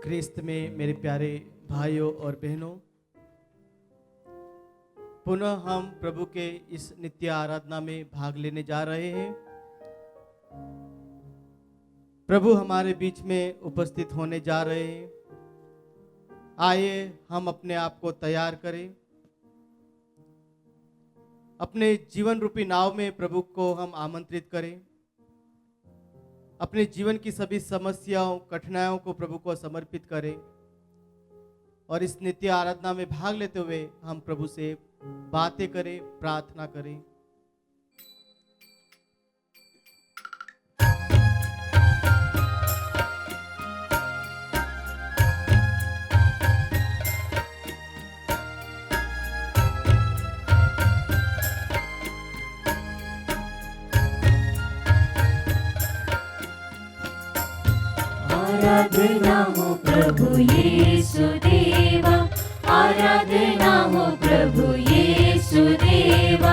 ख्रिस्त में मेरे प्यारे भाइयों और बहनों, पुनः हम प्रभु के इस नित्य आराधना में भाग लेने जा रहे हैं। प्रभु हमारे बीच में उपस्थित होने जा रहे हैं। आइए हम अपने आप को तैयार करें। अपने जीवन रूपी नाव में प्रभु को हम आमंत्रित करें। अपने जीवन की सभी समस्याओं, कठिनाइयों को प्रभु को समर्पित करें और इस नित्य आराधना में भाग लेते हुए हम प्रभु से बातें करें, प्रार्थना करें। आराधना हो प्रभु यीशु देवा, आराधना हो प्रभु यीशु देवा,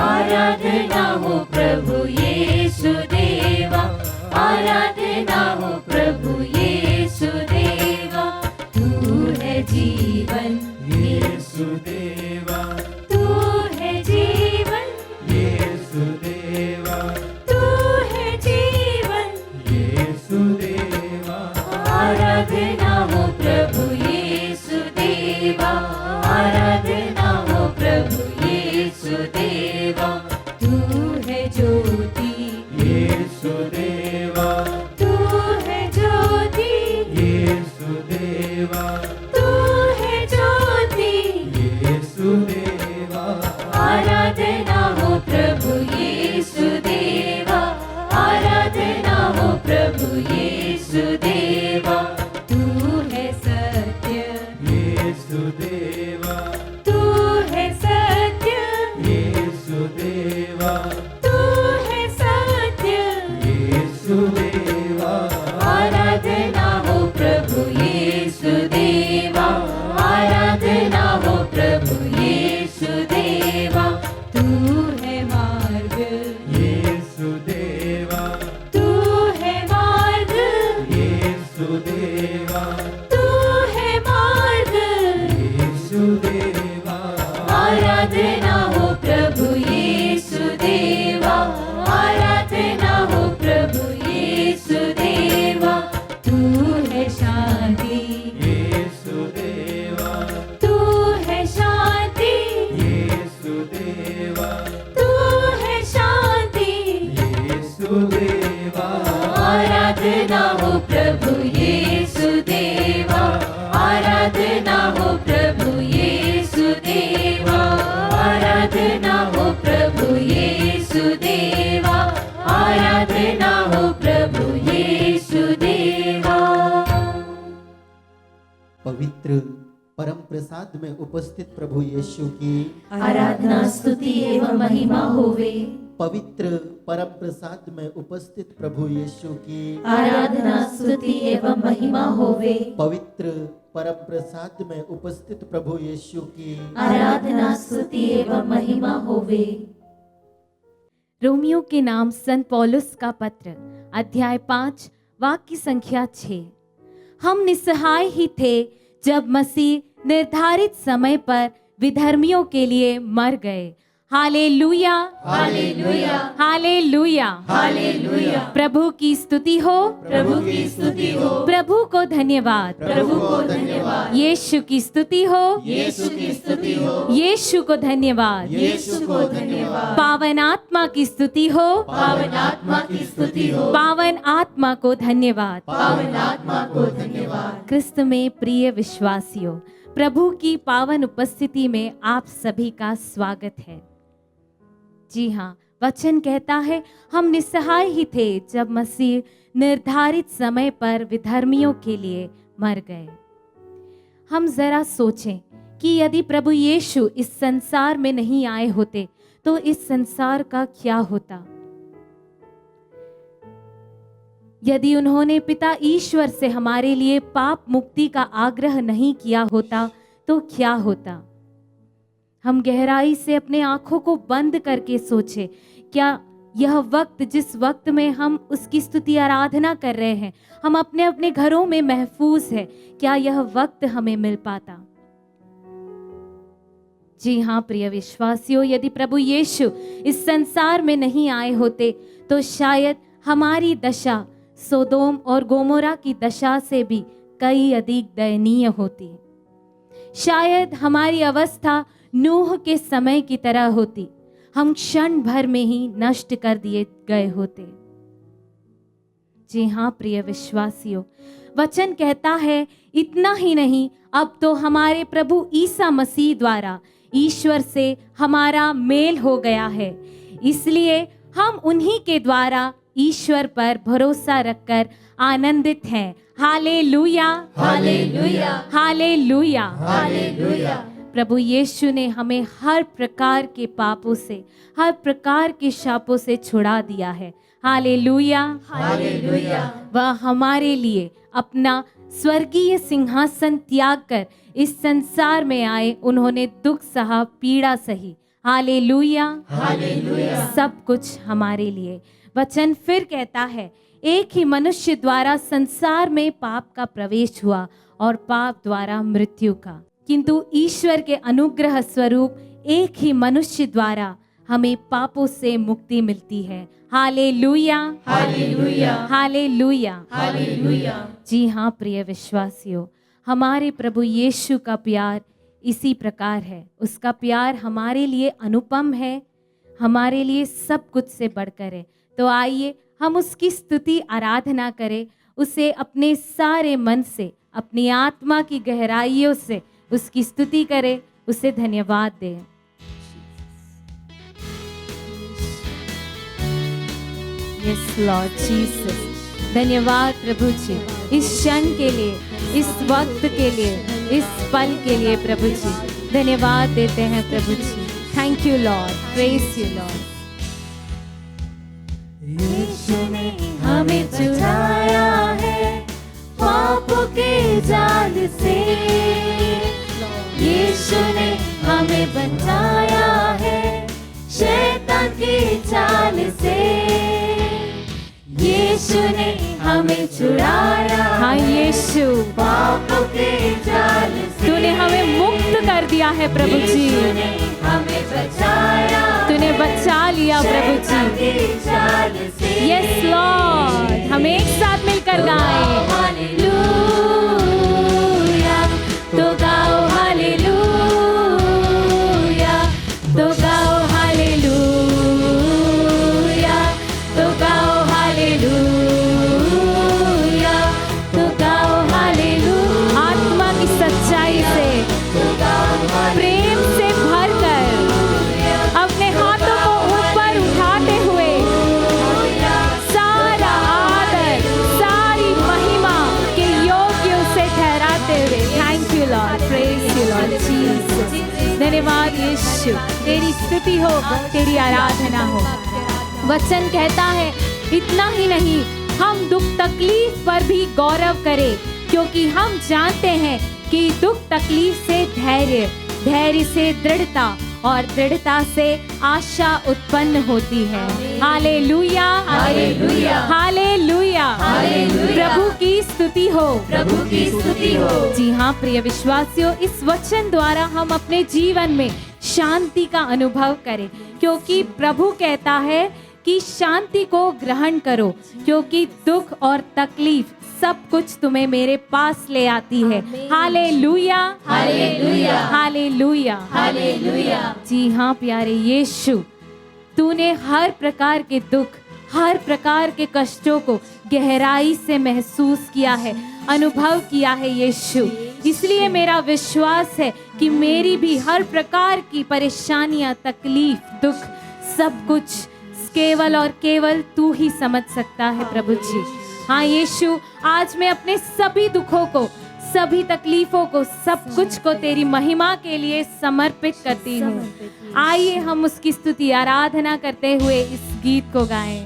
आराधना हो प्रभु यीशु देवा, आराधना हो प्रभु यीशु देवा। तू है जीवन यीशु देवा, तू है जीवन यीशु देवा, तू है जीवन। यीशु देवा। आराधना हो प्रभु यीशु देवा, आराधना हो प्रभु यीशु देवा। तू है ज्योति यीशु देवा, तू है ज्योति यीशु देवा, तू है ज्योति। यीशु देवा। आराधना हो प्रभु यीशु देवा, आराधना हो प्रभु यीशु देवा। तू है सत्य यीशु देवा, तू है सत्य यीशु देवा, तू है सत्य। यीशु देवा। आराधना हो प्रभु यीशु देवा, आराधना हो प्रभु यीशु देवा। तू है मार्ग यीशु देवा, तू है मार्ग यीशु देवा, तू है मार्ग। यीशु देवा। आराधना हो प्रभु यीशु देवा, आराधना हो प्रभु यीशु देवा। तू है शांति यीशु देवा, तू है शांति यीशु देवा, तू है शांति। यीशु देवा। आराधना हो प्रभु यीशु देवा, आराधना हो प्रभु यीशु देवा, आराधना हो प्रभु यीशु देवा, आराधना हो प्रभु यीशु देवा। पवित्र परम प्रसाद में उपस्थित प्रभु यीशु की आराधना स्तुति एवं महिमा होवे। पवित्र परम प्रसाद में उपस्थित प्रभु यीशु की आराधना स्तुति एवं महिमा होवे। पवित्र परम प्रसाद में उपस्थित प्रभु यीशु की आराधना स्तुति एवं महिमा होवे। रोमियो के नाम संत पौलुस का पत्र, अध्याय 5, वाक्य संख्या 6। हम निस्सहाय ही थे जब मसीह निर्धारित समय पर विधर्मियों के लिए मर गए। Hallelujah, hallelujah, hallelujah, hallelujah. प्रभु की स्तुति हो, प्रभु की स्तुति हो, प्रभु को धन्यवाद, प्रभु को धन्यवाद। यीशु की स्तुति हो, यीशु की स्तुति हो, यीशु को धन्यवाद। यीशु को धन्यवाद। पावन आत्मा की स्तुति हो, पावन आत्मा की स्तुति हो, पावन आत्मा को धन्यवाद। पावन आत्मा को धन्यवाद। क्रिस्त में प्रिय विश्वासियों, प्रभु की पावन उपस्थिति में आप सभी का स्वागत है। जी हाँ, वचन कहता है हम निस्सहाय ही थे जब मसीह निर्धारित समय पर विधर्मियों के लिए मर गए। हम जरा सोचें कि यदि प्रभु यीशु इस संसार में नहीं आए होते तो इस संसार का क्या होता। यदि उन्होंने पिता ईश्वर से हमारे लिए पाप मुक्ति का आग्रह नहीं किया होता तो क्या होता। हम गहराई से अपने आंखों को बंद करके सोचे, क्या यह वक्त, जिस वक्त में हम उसकी स्तुति आराधना कर रहे हैं, हम अपने अपने घरों में महफूज है, क्या यह वक्त हमें मिल पाता? जी हाँ प्रिय विश्वासियों, यदि प्रभु यीशु इस संसार में नहीं आए होते तो शायद हमारी दशा सोदोम और गोमोरा की दशा से भी कई अधिक दयनीय होती। शायद हमारी अवस्था नूह के समय की तरह होती, हम क्षण भर में ही नष्ट कर दिए गए होते। जी हाँ प्रिय विश्वासियों, वचन कहता है इतना ही नहीं, अब तो हमारे प्रभु ईसा मसीह द्वारा ईश्वर से हमारा मेल हो गया है, इसलिए हम उन्हीं के द्वारा ईश्वर पर भरोसा रखकर आनंदित हैं। Hallelujah, hallelujah, hallelujah, hallelujah. प्रभु यीशु ने हमें हर प्रकार के पापों से, हर प्रकार के शापों से छुड़ा दिया है। Hallelujah, hallelujah. वह हमारे लिए अपना स्वर्गीय सिंहासन त्याग कर इस संसार में आए, उन्होंने दुख सहा, पीड़ा सही। Hallelujah, hallelujah. सब कुछ हमारे लिए। वचन फिर कहता है, एक ही मनुष्य द्वारा संसार में पाप का प्रवेश हुआ और पाप द्वारा मृत्यु का, किंतु ईश्वर के अनुग्रह स्वरूप एक ही मनुष्य द्वारा हमें पापों से मुक्ति मिलती है। Hallelujah, hallelujah, hallelujah, hallelujah. जी हाँ प्रिय विश्वासियों, हमारे प्रभु यीशु का प्यार इसी प्रकार है। उसका प्यार हमारे लिए अनुपम है, हमारे लिए सब कुछ से बढ़कर है। तो आइए हम उसकी स्तुति आराधना करें, उसे अपने सारे मन से, अपनी आत्मा की गहराइयों से उसकी स्तुति करें, उसे धन्यवाद दें। यस लॉर्ड जीसस, धन्यवाद प्रभु जी इस क्षण के लिए, इस वक्त के लिए, इस पल के लिए प्रभु जी धन्यवाद देते हैं प्रभु जी। Thank you Lord, praise you Lord. यीशु ने हमें छुड़ाया है पापों के जाल से, यीशु ने हमें बचाया है शैतान की चाल से, यीशु ने हमें छुड़ाया। हाँ यीशु, पापों के जाल से तूने हमें मुक्त कर दिया है प्रभु जी, यीशु ने हमें बचाया, तूने बचा लिया प्रभु शैतान जी। की चाल से। यस लॉर्ड, हम एक साथ मिलकर गाएं। हालेलुया, तो गाओ हालेलुया, तो गाओ हालेलुया, तो गाओ हालेलुया, तो गाओ हालेलुया। आत्मा की सच्चाई से, तो गाओ प्रेम से भरकर, अपने हाथों को ऊपर उठाते हुए सारा आदर, सारी महिमा के योग्य उसे ठहराते हुए। Thank you Lord, praise you Lord Jesus. धन्यवाद यीशु, तेरी स्तुति हो, तेरी आराधना हो। वचन कहता है इतना ही नहीं, हम दुख तकलीफ पर भी गौरव करें, क्योंकि हम जानते हैं कि दुख तकलीफ से धैर्य, धैर्य से दृढ़ता और दृढ़ता से आशा उत्पन्न होती है। Hallelujah, hallelujah, hallelujah, hallelujah. प्रभु की स्तुति हो, प्रभु की स्तुति हो। जी हाँ प्रिय विश्वासियों, इस वचन द्वारा हम अपने जीवन में शांति का अनुभव करें, क्योंकि प्रभु कहता है कि शांति को ग्रहण करो, क्योंकि दुख और तकलीफ सब कुछ तुम्हें मेरे पास ले आती है। Hallelujah, hallelujah, hallelujah, hallelujah. जी हाँ प्यारे यीशु, तूने हर प्रकार के दुख, हर प्रकार के कष्टों को गहराई से महसूस किया है, अनुभव किया है यीशु। इसलिए मेरा विश्वास है कि मेरी भी हर प्रकार की परेशानियां, तकलीफ, दुख, सब कुछ केवल और केवल तू ही समझ सकता है प्रभु जी। हाँ यीशु, आज मैं अपने सभी दुखों को, सभी तकलीफों को, सब कुछ को तेरी महिमा के लिए समर्पित करती हूँ। आइए हम उसकी स्तुति आराधना करते हुए इस गीत को गाएं।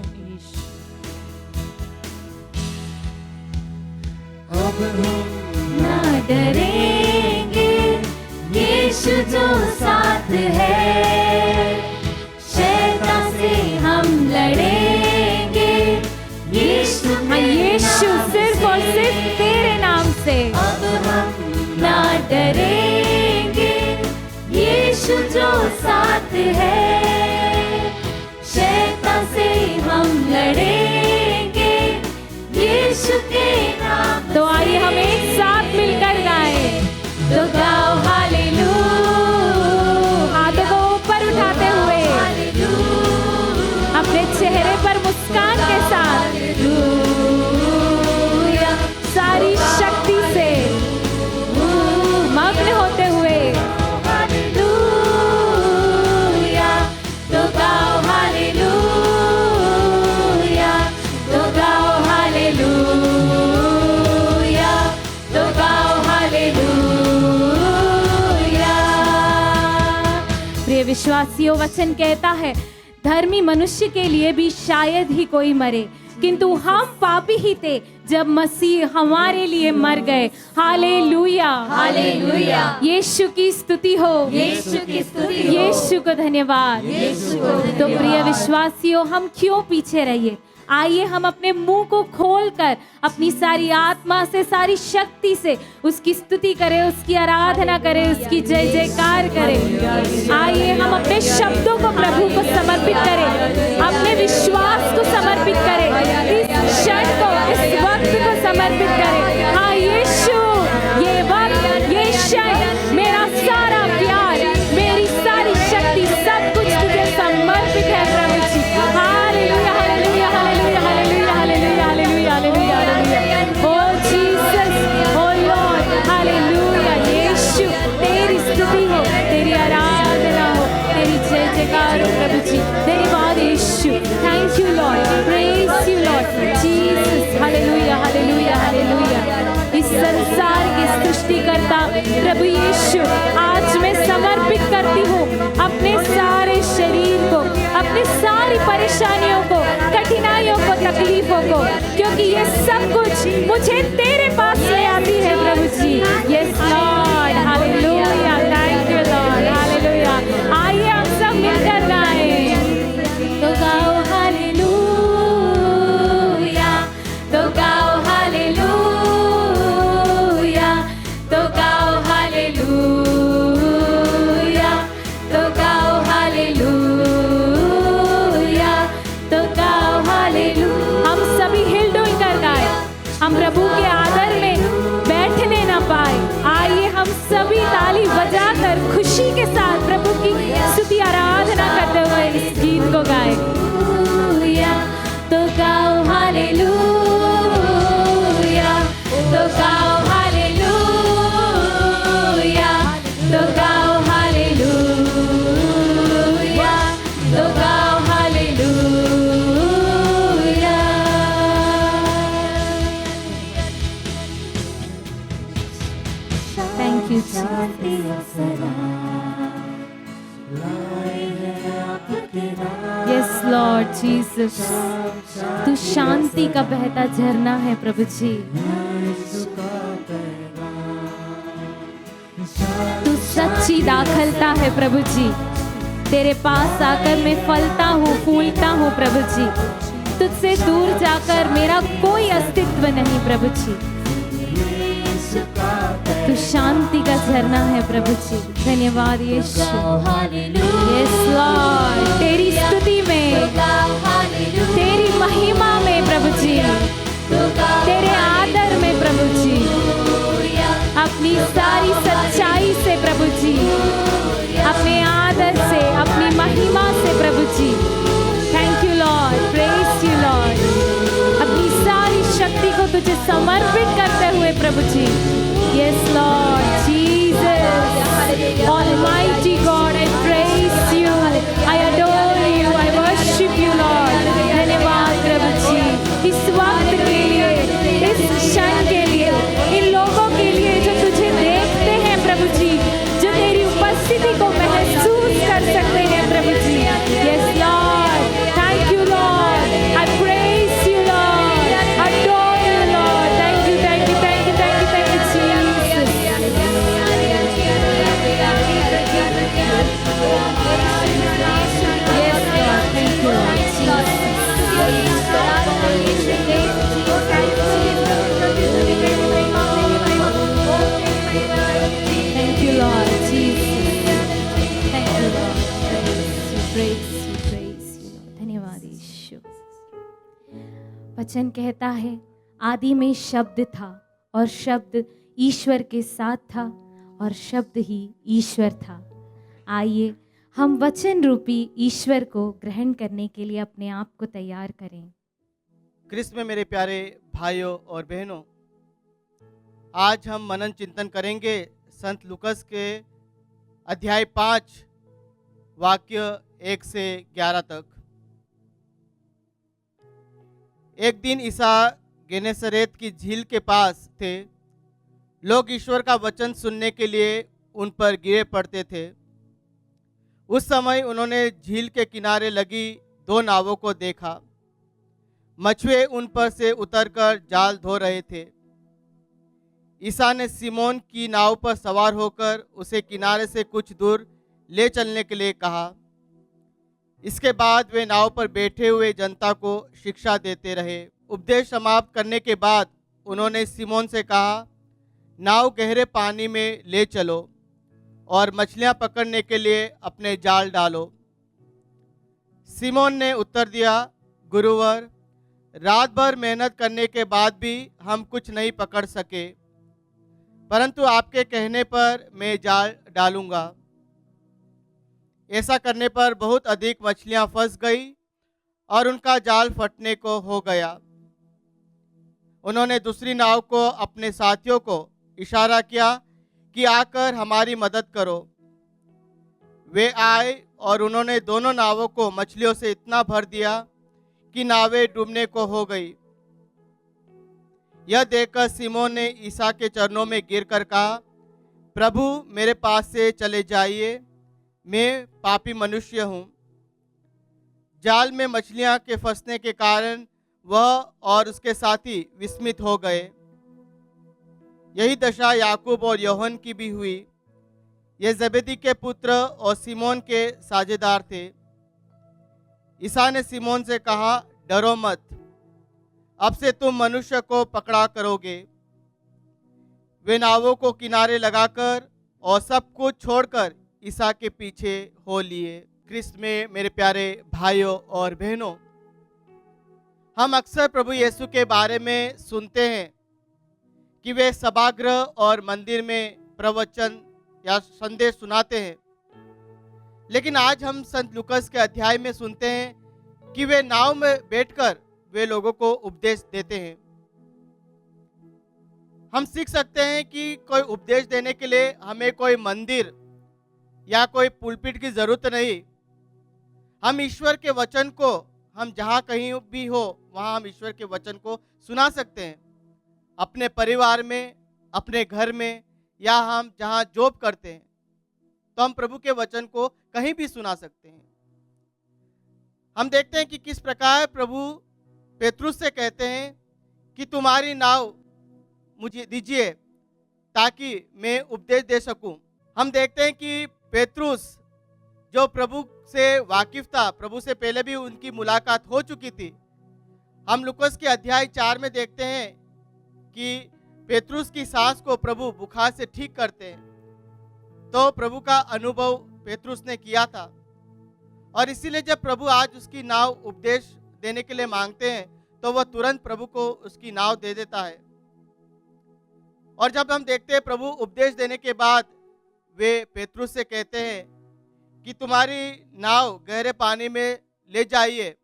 अब हम ना डरेंगे, यीशु जो साथ है, शैतान से हम लड़े है, शैतान से हम लड़ेंगे यीशु के नाम। तो आइए हम एक साथ मिलकर गाएं। तो गाओ हालेलुया, हाथों को ऊपर उठाते हुए अपने चेहरे पर मुस्कान के साथ सारी शक्ति से मग्न होते हुए तो गाओ हालेलुया, तो गाओ हालेलुया, तो गाओ हालेलुया। प्रिय विश्वासियों, वचन कहता है धर्मी मनुष्य के लिए भी शायद ही कोई मरे, किंतु हम पापी ही थे जब मसीह हमारे लिए मर गए। Hallelujah, hallelujah. यीशु की स्तुति हो, यीशु की स्तुति हो। यीशु को धन्यवाद। यीशु को तो प्रिय धन्यवाद। विश्वासियों, हम क्यों पीछे रहिए? आइए हम अपने मुंह को खोलकर अपनी सारी आत्मा से, सारी शक्ति से उसकी स्तुति करें, उसकी आराधना करें, उसकी जय जयकार करें। आइए हम अपने शब्दों को प्रभु को समर्पित करें, अपने विश्वास को समर्पित करें, इस क्षण को, इस वक्त को समर्पित करें। हाँ यीशु, ये वक्त, ये क्षण, मेरा सारा प्यार, मेरी सारी शक्ति, सब कुछ तुझे समर्पित है प्रभु जी। Hallelujah, hallelujah, hallelujah, hallelujah, hallelujah, hallelujah, hallelujah, hallelujah. Oh Jesus, oh Lord, hallelujah. यीशु, तेरी स्तुति हो, तेरी आराधना हो, तेरी जय जयकार हो प्रभु जी। धन्यवाद यीशु, thank you Lord, praise you Lord Jesus. Hallelujah, hallelujah, hallelujah. इस संसार के सृष्टिकर्ता प्रभु यीशु, आज मैं समर्पित करती हूँ अपने सारे शरीर को, अपनी सारी परेशानियों को, कठिनाइयों को, तकलीफों को, क्योंकि ये सब कुछ मुझे तेरे पास ले आती है प्रभु जी। Yes Lord, hallelujah, thank you Lord, hallelujah. आइए हम सब मिलकर गाएं। तो गाओ हालेलुया, तो गाओ हालेलुया, तो गाओ हालेलुया, तो गाओ हालेलुया, तो गाओ हालेलुया। हम सभी हिलडुल कर गाएं। हम प्रभु के आदर में बैठने ना पाए, आइए हम सभी ताली बजाकर खुशी के साथ प्रभु की स्तुति आराधना करते हुए इस गीत को गाएं। तो गाओ हालेलुया, तो गाओ हालेलुया, तो गाओ हालेलुया, तो गाओ हालेलुया। थैंक यू शांति और सलाम यस लॉर्ड जीसस, तू शांति का बहता झरना है प्रभु जी। तू सच्ची दाखलता है प्रभु जी। तेरे पास आकर मैं फलता हूँ, फूलता हूँ प्रभु जी। तुझसे दूर जाकर मेरा कोई अस्तित्व नहीं प्रभु जी। तू शांति का झरना है प्रभु जी। धन्यवाद यीशु। यस लॉर्ड, तेरी स्तुति में, तेरी महिमा में प्रभु जी, तेरे आदर में प्रभु जी, अपनी सारी सच्चाई से प्रभु जी, अपने आदर से, अपनी महिमा से प्रभु जी। Thank you Lord, praise you Lord. अपनी सारी शक्ति को तुझे समर्पित करते हुए प्रभु जी। Yes Lord Jesus, almighty God, I praise you, I adore you, I worship you Lord. धन्यवाद प्रभु जी इस वक्त के लिए, इस क्षण के लिए, इन लोगों के लिए जो तुझे देखते हैं प्रभु जी, जो तेरी उपस्थिति को महसूस कर सकते हैं प्रभु जी। Yes Lord, thank you Lord, I praise you Lord, adore you Lord. Thank you, thank you, thank you, thank you, thank you Jesus. वचन कहता है आदि में शब्द था और शब्द ईश्वर के साथ था और शब्द ही ईश्वर था। आइए हम वचन रूपी ईश्वर को ग्रहण करने के लिए अपने आप को तैयार करें। क्रिस्त में मेरे प्यारे भाइयों और बहनों, आज हम मनन चिंतन करेंगे संत लूकस के अध्याय 5 वाक्य 1 से 11 तक। एक दिन ईसा गेनेसरेत की झील के पास थे। लोग ईश्वर का वचन सुनने के लिए उन पर गिरे पड़ते थे। उस समय उन्होंने झील के किनारे लगी 2 नावों को देखा। मछुए उन पर से उतरकर जाल धो रहे थे। ईसा ने सिमोन की नाव पर सवार होकर उसे किनारे से कुछ दूर ले चलने के लिए कहा। इसके बाद वे नाव पर बैठे हुए जनता को शिक्षा देते रहे। उपदेश समाप्त करने के बाद उन्होंने सिमोन से कहा, नाव गहरे पानी में ले चलो और मछलियां पकड़ने के लिए अपने जाल डालो। सिमोन ने उत्तर दिया, गुरुवर, रात भर मेहनत करने के बाद भी हम कुछ नहीं पकड़ सके, परंतु आपके कहने पर मैं जाल डालूंगा। ऐसा करने पर बहुत अधिक मछलियां फंस गई और उनका जाल फटने को हो गया। उन्होंने दूसरी नाव को अपने साथियों को इशारा किया कि आकर हमारी मदद करो। वे आए और उन्होंने दोनों नावों को मछलियों से इतना भर दिया कि नावें डूबने को हो गई। यह देखकर सिमोन ने ईसा के चरणों में गिरकर कहा, प्रभु, मेरे पास से चले जाइए, मैं पापी मनुष्य हूँ। जाल में मछलियाँ के फंसने के कारण वह और उसके साथी विस्मित हो गए। यही दशा याकूब और यूहन्ना की भी हुई। ये जबेदी के पुत्र और सिमोन के साझेदार थे। ईसा ने सिमोन से कहा, डरो मत, अब से तुम मनुष्य को पकड़ा करोगे। वे नावों को किनारे लगाकर और सब कुछ छोड़कर ईसा के पीछे हो लिए। क्रिस्त में मेरे प्यारे भाइयों और बहनों, हम अक्सर प्रभु यीशु के बारे में सुनते हैं कि वे सभागृह और मंदिर में प्रवचन या संदेश सुनाते हैं, लेकिन आज हम संत लूकस के अध्याय में सुनते हैं कि वे नाव में बैठकर वे लोगों को उपदेश देते हैं। हम सीख सकते हैं कि कोई उपदेश देने के लिए हमें कोई मंदिर या कोई पुलपिट की जरूरत नहीं। हम ईश्वर के वचन को, हम जहाँ कहीं भी हो वहाँ हम ईश्वर के वचन को सुना सकते हैं, अपने परिवार में, अपने घर में, या हम जहाँ जॉब करते हैं तो हम प्रभु के वचन को कहीं भी सुना सकते हैं। हम देखते हैं कि किस प्रकार प्रभु पेतरुस से कहते हैं कि तुम्हारी नाव मुझे दीजिए ताकि मैं उपदेश दे सकूं। हम देखते हैं कि पेतरुस जो प्रभु से वाकिफ था, प्रभु से पहले भी उनकी मुलाकात हो चुकी थी। हम लूकस के अध्याय 4 में देखते हैं कि पेतरुस की सास को प्रभु बुखार से ठीक करते हैं, तो प्रभु का अनुभव पेतरुस ने किया था। और इसीलिए जब प्रभु आज उसकी नाव उपदेश देने के लिए मांगते हैं तो वह तुरंत प्रभु को उसकी नाव दे देता है। और जब हम देखते हैं प्रभु उपदेश देने के बाद वे पेतरुस से कहते हैं कि तुम्हारी नाव गहरे पानी में ले जाइए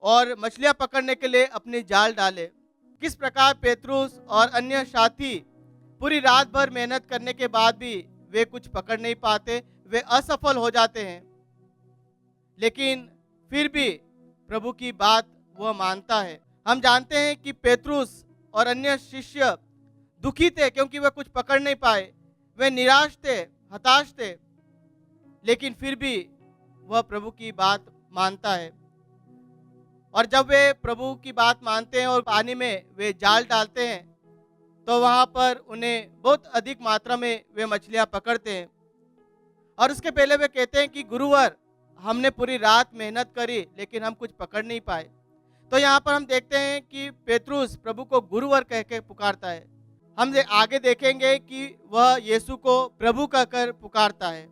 और मछलियां पकड़ने के लिए अपनी जाल डाले। किस प्रकार पेतरुस और अन्य साथी पूरी रात भर मेहनत करने के बाद भी वे कुछ पकड़ नहीं पाते, वे असफल हो जाते हैं, लेकिन फिर भी प्रभु की बात वह मानता है। हम जानते हैं कि पेतरुस और अन्य शिष्य दुखी थे क्योंकि वे कुछ पकड़ नहीं पाए, वे निराश थे, हताश थे, लेकिन फिर भी वह प्रभु की बात मानता है। और जब वे प्रभु की बात मानते हैं और पानी में वे जाल डालते हैं तो वहाँ पर उन्हें बहुत अधिक मात्रा में वे मछलियाँ पकड़ते हैं। और उसके पहले वे कहते हैं कि गुरुवर, हमने पूरी रात मेहनत करी लेकिन हम कुछ पकड़ नहीं पाए। तो यहाँ पर हम देखते हैं कि पेतरुस प्रभु को गुरुवर कह के पुकारता है। हम आगे देखेंगे कि वह यीशु को प्रभु कहकर पुकारता है।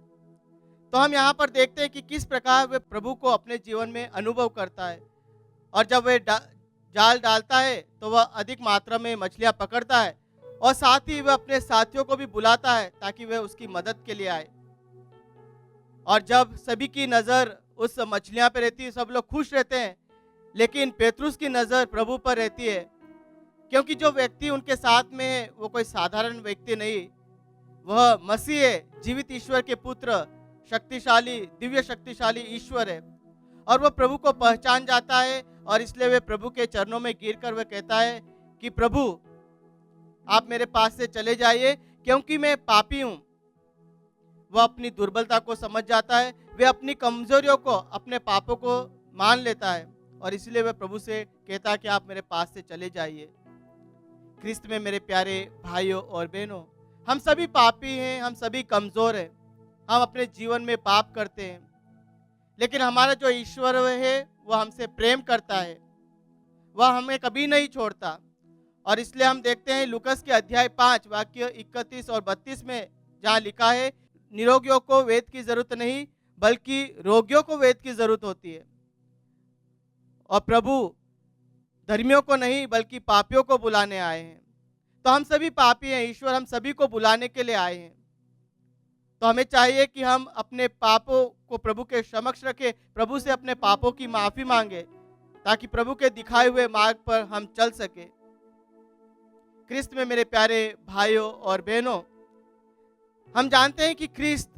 तो हम यहाँ पर देखते हैं कि किस प्रकार वे प्रभु को अपने जीवन में अनुभव करता है। और जब वे जाल डालता है तो वह अधिक मात्रा में मछलियां पकड़ता है और साथ ही वह अपने साथियों को भी बुलाता है ताकि वह उसकी मदद के लिए आए। और जब सभी की नज़र उस मछलियां पे रहती है, सब लोग खुश रहते हैं, लेकिन पेतरुस की नज़र प्रभु पर रहती है, क्योंकि जो व्यक्ति उनके साथ में है वो कोई साधारण व्यक्ति नहीं, वह मसीह है, जीवित ईश्वर के पुत्र, शक्तिशाली, दिव्य शक्तिशाली ईश्वर है। और वह प्रभु को पहचान जाता है और इसलिए वह प्रभु के चरणों में गिरकर वह कहता है कि प्रभु आप मेरे पास से चले जाइए क्योंकि मैं पापी हूँ। वह अपनी दुर्बलता को समझ जाता है, वह अपनी कमजोरियों को, अपने पापों को मान लेता है और इसलिए वह प्रभु से कहता है कि आप मेरे पास से चले जाइए। ख्रिस्त में मेरे प्यारे भाइयों और बहनों, हम सभी पापी हैं, हम सभी कमज़ोर हैं, हम अपने जीवन में पाप करते हैं, लेकिन हमारा जो ईश्वर है वह हमसे प्रेम करता है, वह हमें कभी नहीं छोड़ता। और इसलिए हम देखते हैं लूकस के अध्याय 5 वाक्य 31 और 32 में, जहाँ लिखा है निरोगियों को वेद की जरूरत नहीं बल्कि रोगियों को वेद की जरूरत होती है, और प्रभु धर्मियों को नहीं बल्कि पापियों को बुलाने आए हैं। तो हम सभी पापी हैं, ईश्वर हम सभी को बुलाने के लिए आए हैं। तो हमें चाहिए कि हम अपने पापों को प्रभु के समक्ष रखें, प्रभु से अपने पापों की माफी मांगे ताकि प्रभु के दिखाए हुए मार्ग पर हम चल सके। ख्रिस्त में मेरे प्यारे भाइयों और बहनों, हम जानते हैं कि ख्रिस्त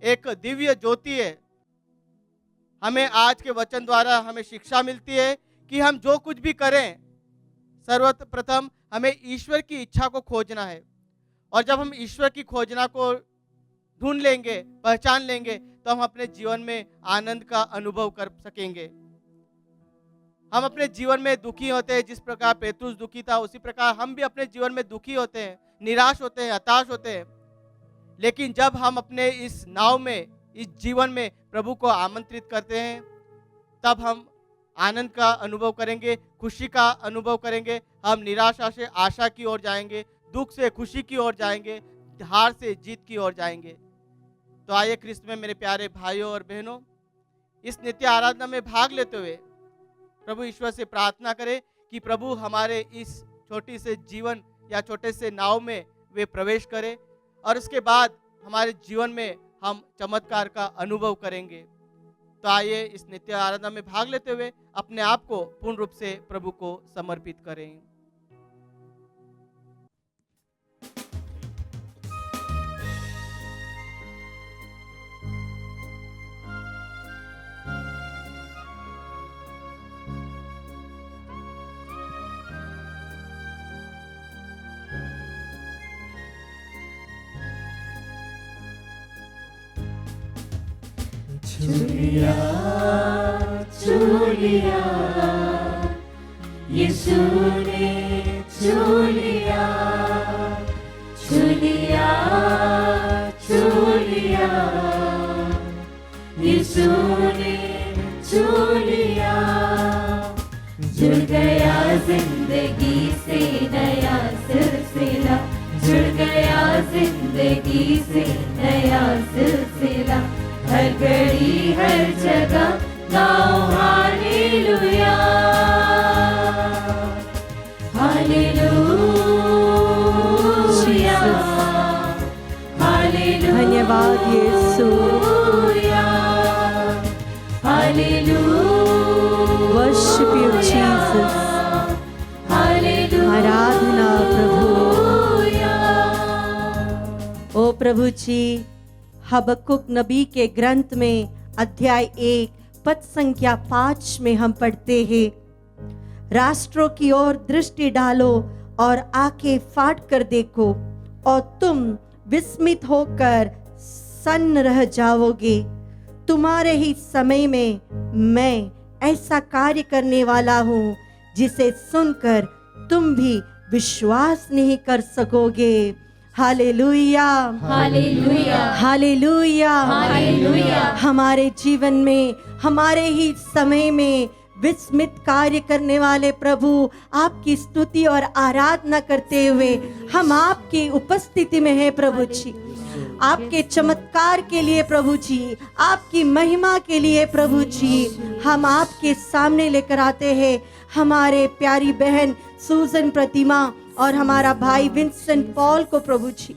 एक दिव्य ज्योति है। हमें आज के वचन द्वारा हमें शिक्षा मिलती है कि हम जो कुछ भी करें, सर्वप्रथम हमें ईश्वर की इच्छा को खोजना है, और जब हम ईश्वर की खोजना को ढूंढ लेंगे, पहचान लेंगे, तो हम अपने जीवन में आनंद का अनुभव कर सकेंगे। हम अपने जीवन में दुखी होते हैं, जिस प्रकार पेतरुस दुखी था उसी प्रकार हम भी अपने जीवन में दुखी होते हैं, निराश होते हैं, हताश होते हैं। लेकिन जब हम अपने इस नाव में, इस जीवन में प्रभु को आमंत्रित करते हैं, तब हम आनंद का अनुभव करेंगे, खुशी का अनुभव करेंगे। हम निराशा से आशा की ओर जाएंगे, दुख से खुशी की ओर जाएंगे, हार से जीत की ओर जाएंगे। तो आइए ख्रिस्त में मेरे प्यारे भाइयों और बहनों, इस नित्य आराधना में भाग लेते हुए प्रभु ईश्वर से प्रार्थना करें कि प्रभु हमारे इस छोटी से जीवन या छोटे से नाव में वे प्रवेश करें, और उसके बाद हमारे जीवन में हम चमत्कार का अनुभव करेंगे। तो आइए इस नित्य आराधना में भाग लेते हुए अपने आप को पूर्ण रूप से प्रभु को समर्पित करें। चूलिया चूलिया यीशु ने चूलिया चूलिया चूलिया यीशु ने चूलिया। जुड़ गया जिंदगी से नया सिलसिला, जुड़ गया जिंदगी से नया सिलसिला। हर घड़ी हर जगह गाओ हालेलुया हालेलुया हालेलुया। धन्यवाद यीशु, hallelujah. Worship you Jesus, hallelujah. आराधना प्रभु। ओ प्रभु जी, हबक्कुक नबी के ग्रंथ में अध्याय 1 पद संख्या 5 में हम पढ़ते हैं, राष्ट्रों की ओर दृष्टि डालो और आंखें फाड़ कर देखो और तुम विस्मित होकर सन्न रह जाओगे। तुम्हारे ही समय में मैं ऐसा कार्य करने वाला हूँ जिसे सुनकर तुम भी विश्वास नहीं कर सकोगे। Hallelujah hallelujah hallelujah hallelujah. हमारे जीवन में, हमारे ही समय में विस्मित कार्य करने वाले प्रभु, आपकी स्तुति और आराधना करते हुए हम आपकी उपस्थिति में हैं प्रभु जी। आपके चमत्कार के लिए प्रभु जी, आपकी महिमा के लिए प्रभु जी, हम आपके सामने लेकर आते हैं। हमारे प्यारी बहन सूजन प्रतिमा और हमारा भाई विंसेंट पॉल को प्रभु जी,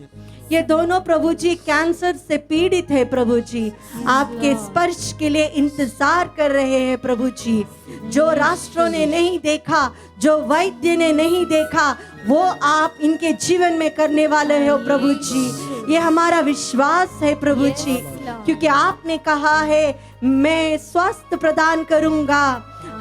ये दोनों प्रभु जी कैंसर से पीड़ित है प्रभु जी, आपके स्पर्श के लिए इंतजार कर रहे हैं प्रभु जी। जो राष्ट्रों ने नहीं देखा, जो वैद्य ने नहीं देखा, वो आप इनके जीवन में करने वाले हो प्रभु जी। ये हमारा विश्वास है प्रभु जी, क्योंकि आपने कहा है मैं स्वास्थ्य प्रदान करूंगा।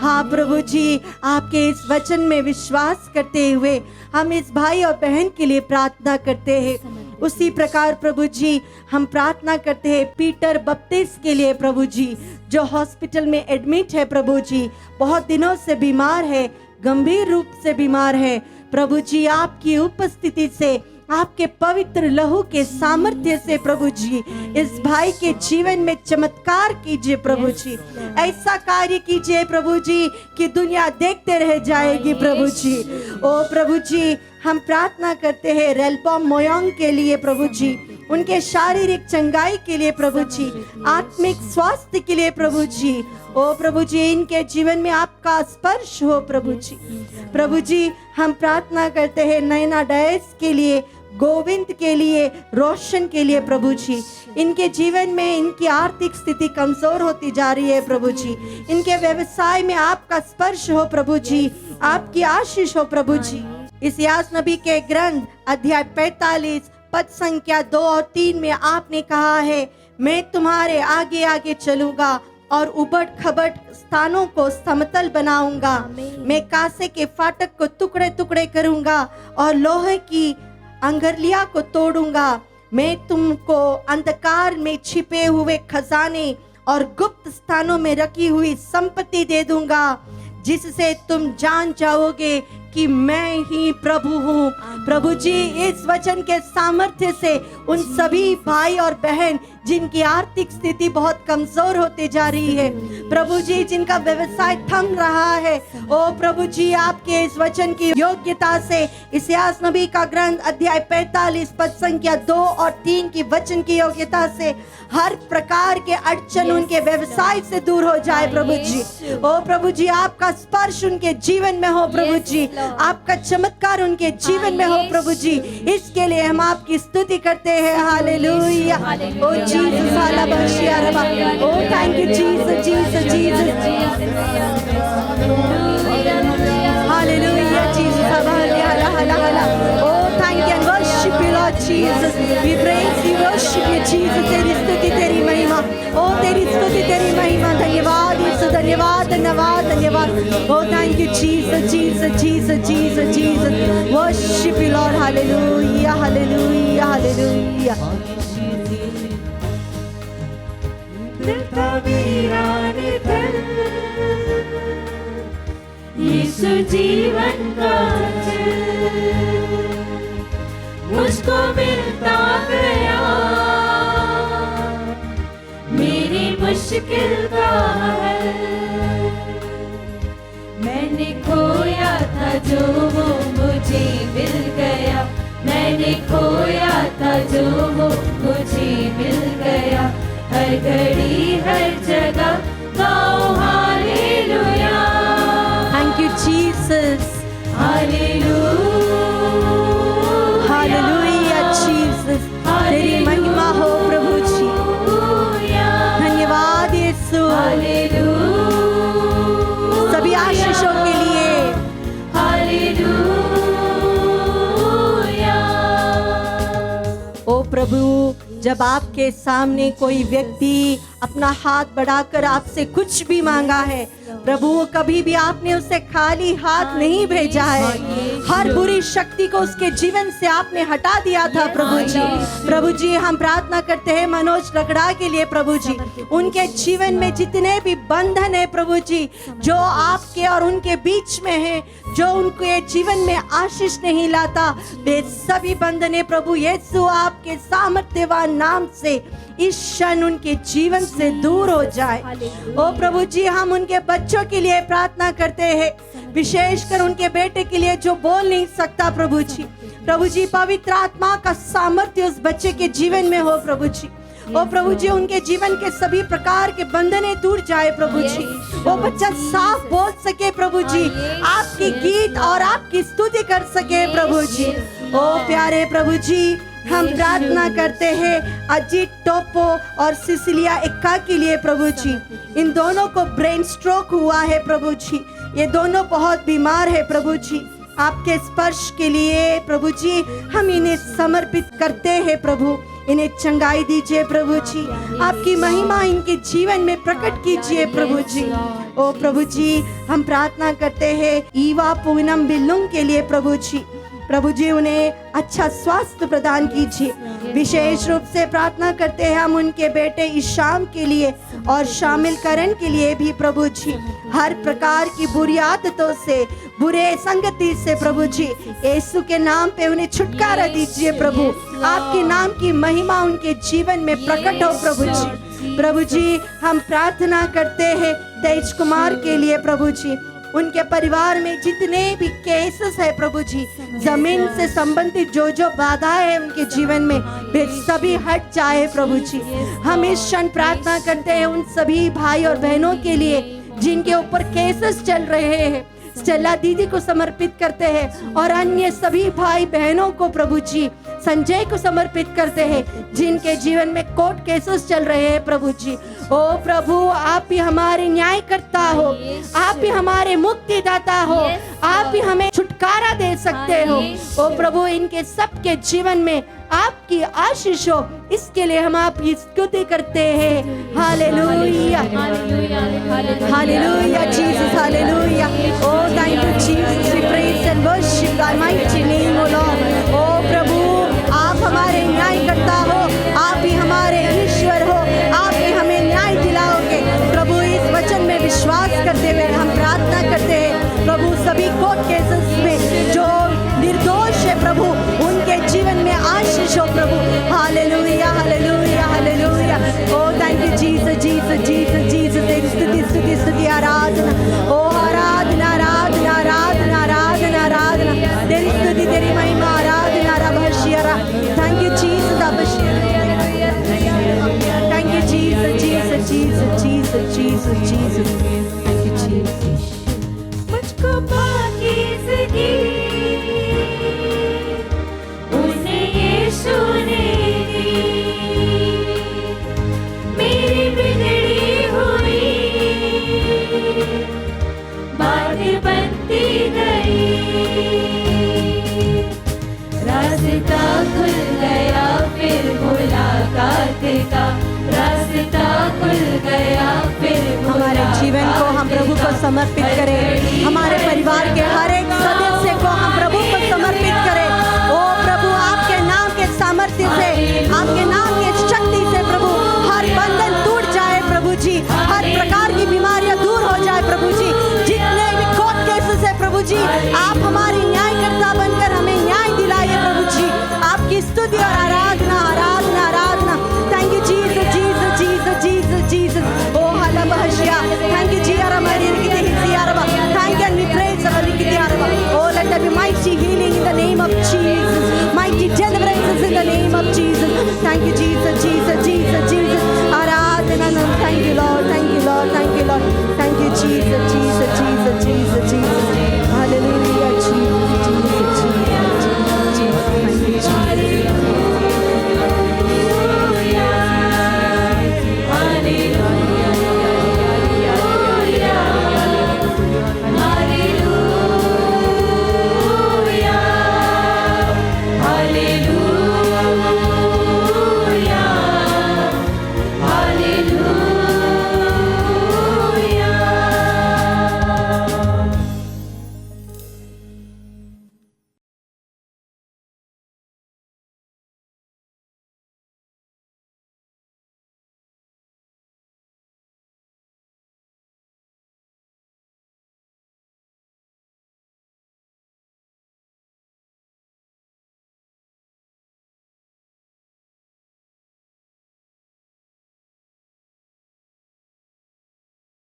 हाँ प्रभु जी, आपके इस वचन में विश्वास करते हुए हम इस भाई और बहन के लिए प्रार्थना करते हैं। उसी प्रकार प्रभु जी हम प्रार्थना करते हैं पीटर बपतिस्ट के लिए प्रभु जी, जो हॉस्पिटल में एडमिट है प्रभु जी, बहुत दिनों से बीमार है, गंभीर रूप से बीमार है प्रभु जी। आपकी उपस्थिति से, आपके पवित्र लहू के सामर्थ्य से प्रभु जी इस भाई के जीवन में चमत्कार कीजिए प्रभु जी। ऐसा कार्य कीजिए प्रभु जी कि दुनिया देखते रह जाएगी प्रभु जी। ओ प्रभु जी, हम प्रार्थना करते हैं रेल्पॉम मोयोंग के लिए प्रभु जी, उनके शारीरिक चंगाई के लिए प्रभु जी, आत्मिक स्वास्थ्य के लिए प्रभु जी। ओ प्रभु जी, इनके जीवन में आपका स्पर्श हो प्रभु जी। प्रभु जी हम प्रार्थना करते हैं नैना डायस के लिए, गोविंद के लिए, रोशन के लिए प्रभु जी। इनके जीवन में इनकी आर्थिक स्थिति कमजोर होती जा रही है प्रभु जी, इनके व्यवसाय में आपका स्पर्श हो प्रभु जी, आपकी आशीष हो प्रभु जी। इस्यास नबी के ग्रंथ अध्याय 45 पद संख्या 2 और 3 में आपने कहा है, मैं तुम्हारे आगे आगे चलूंगा और उबड़ खबड़ स्थानों को समतल बनाऊंगा। मैं कासे के फाटक को टुकड़े टुकड़े करूंगा और लोहे की अंगरलिया को तोड़ूंगा। मैं तुमको अंधकार में छिपे हुए खजाने और गुप्त स्थानों में रखी हुई संपत्ति दे दूंगा, जिससे तुम जान जाओगे कि मैं ही प्रभु हूँ। प्रभु जी इस वचन के सामर्थ्य से उन सभी भाई और बहन जिनकी आर्थिक स्थिति बहुत कमजोर होती जा रही है, प्रभु जी जिनका व्यवसाय थम रहा है, ओ प्रभु जी आपके इस वचन की योग्यता से इस्यास नबी का ग्रंथ अध्याय 45 पद संख्या 2 और 3 की वचन की योग्यता से हर प्रकार के अड़चन उनके व्यवसाय से दूर हो जाए प्रभु जी। ओ प्रभु जी आपका स्पर्श उनके जीवन में हो प्रभु जी, आपका चमत्कार उनके जीवन में हो प्रभु जी। इसके लिए हम आपकी स्तुति करते हैं। हालेलुया। ओ जीसस हालेलुया रबा। Oh thank you Jesus Jesus Jesus hallelujah Jesus hallelujah hallelujah. Oh thank you and worship you Lord Jesus, we praise you worship you Jesus. तेरी स्तुति तेरी महिमा, ओ तेरी स्तुति तेरी महिमा। धन्यवाद यीशु, धन्यवाद धन्यवाद धन्यवाद। Oh thank you Jesus Jesus Jesus Jesus Jesus. Worship you Lord. Hallelujah hallelujah hallelujah. यीशु जीवन का मुझको मिलता गया, मेरी मुश्किल का हल मैंने खोया था जो वो मुझे मिल गया, मैंने खोया था जो वो मुझे मिल गया। हर घड़ी हर जगह गाओ hallelujah. Thank you Jesus. Hallelujah hallelujah Jesus. तेरी महिमा हो प्रभु जी। धन्यवाद यीशु सभी आशीषों के लिए। ओ प्रभु, जब आपके सामने कोई व्यक्ति अपना हाथ बढ़ाकर आपसे कुछ भी मांगा है प्रभु, कभी भी आपने उसे खाली हाथ नहीं भेजा है। हर बुरी शक्ति को उसके जीवन से आपने हटा दिया था प्रभु जी। प्रभु जी हम प्रार्थना करते हैं मनोज रगड़ा के लिए प्रभु जी, उनके जीवन में जितने भी बंधन है प्रभु जी, जो आपके और उनके बीच में है, जो उनके जीवन में आशीष नहीं लाता, वे सभी बंधने प्रभु यीशु आपके सामर्थ्यवान नाम से इस क्षण उनके जीवन से दूर हो जाए। ओ प्रभु जी हम उनके बच्चों के लिए प्रार्थना करते हैं, विशेषकर उनके बेटे के लिए जो बोल नहीं सकता प्रभु जी। प्रभु जी पवित्र आत्मा का सामर्थ्य उस बच्चे के जीवन में हो प्रभु जी। ओ प्रभु जी उनके जीवन के सभी प्रकार के बंधने टूट जाए प्रभु जी। वो बच्चा साफ बोल सके प्रभु जी, आपकी गीत और आपकी स्तुति कर सके प्रभु जी। ओ प्यारे प्रभु जी, हम प्रार्थना करते हैं अजीत टोपो और सिसिलिया एक्का के लिए प्रभु जी। इन दोनों को ब्रेन स्ट्रोक हुआ है प्रभु जी, ये दोनों बहुत बीमार है प्रभु जी। आपके स्पर्श के लिए प्रभु जी हम इन्हें समर्पित करते हैं प्रभु, इन्हें चंगाई दीजिए प्रभु जी, आपकी महिमा इनके जीवन में प्रकट कीजिए प्रभु जी। ओ प्रभु जी, हम प्रार्थना करते हैं ईवा पूनम बिल्लुंग के लिए प्रभु जी। प्रभु जी उन्हें अच्छा स्वास्थ्य प्रदान कीजिए। विशेष रूप से प्रार्थना करते हैं हम उनके बेटे ईशाम के लिए और शामिल करण के लिए भी प्रभु जी। हर प्रकार की बुरी आदतों से, बुरे संगति से प्रभु जी यीशु के नाम पे उन्हें छुटकारा दीजिए प्रभु। आपके नाम की महिमा उनके जीवन में प्रकट हो प्रभु जी। प्रभु जी हम प्रार्थना करते हैं तेज कुमार के लिए प्रभु जी। उनके परिवार में जितने भी केसेस है प्रभु जी, जमीन से संबंधित जो बाधा है उनके जीवन में वे सभी हट जाए प्रभु जी। हम इस क्षण प्रार्थना करते हैं उन सभी भाई और बहनों के लिए जिनके ऊपर केसेस चल रहे हैं। स्टेला दीदी को समर्पित करते हैं और अन्य सभी भाई बहनों को प्रभु जी, संजय को समर्पित करते हैं जिनके जीवन में कोर्ट केसेस चल रहे हैं प्रभु जी। ओ प्रभु, आप ही हमारे न्याय करता हो, आप ही हमारे मुक्तिदाता हो, आप ही हमें छुटकारा दे सकते हो। ओ प्रभु, इनके सबके जीवन में आपकी आशीष हो, इसके लिए हम आपकी स्तुति करते हैं। Hallelujah, hallelujah Jesus, hallelujah. Oh thank you Jesus, we praise and worship your mighty name oh Lord. ओ प्रभु, आप हमारे न्याय करता हो, आप ही हमारे ईश्वर हो, आप ही हमें न्याय दिलाओगे प्रभु। इस वचन में विश्वास करते हुए हम प्रार्थना करते हैं प्रभु, सभी कोर्ट केसेस में जो निर्दोष है प्रभु, उनके जीवन में आशीष हो प्रभु। Hallelujah, hallelujah, hallelujah. Oh thank you Jesus, Jesus, Jesus, Jesus. तेरी स्तुति, स्तुति, स्तुति, आराधना। ओ आराधना, आराधना, आराधना, आराधना, आराधना। तेरी स्तुति, तेरी महिमा, आराधना, रबशियरा। थैंक यू जीसस, रबशियरा। Thank you Jesus, Jesus, Jesus, Jesus, Jesus, Jesus. Thank you Jesus. मुझको पाकीज़गी उसने यीशु ने दी, मेरी बिगड़ी हुई बात बनती गई। रास्ता खुल गया फिर मुलाकात का, रास्ता खुल गया फिर हमारे जीवन को हम प्रभु को समर्पित करें, हमारे परिवार के हर एक सदस्य को हम प्रभु को समर्पित करें। ओ प्रभु, आपके नाम के सामर्थ्य से, आपके नाम के शक्ति से प्रभु हर बंधन टूट जाए प्रभु जी, हर प्रकार की बीमारियां दूर हो जाए प्रभु जी। जितने भी कोर्ट केसेस है प्रभु जी, आप हमारी न्यायकर्ता बनकर हमें न्याय दिलाइए प्रभु जी। आपकी स्तुति और आराधना, आराधना, आराधना। Thank you Jesus, Jesus, Jesus, Jesus, Jesus. Oh hallelujah, thank you जी आरामरी की हिस्सी आरबा। Thank you, we praise our की आरबा। Oh let there be mighty healing in the name of Jesus, mighty deliverance in the name of Jesus. Thank you Jesus, Jesus, Jesus, Jesus. आराधना, thank you Lord, thank you Lord, thank you Lord, thank you Jesus, Jesus, Jesus, Jesus, Jesus.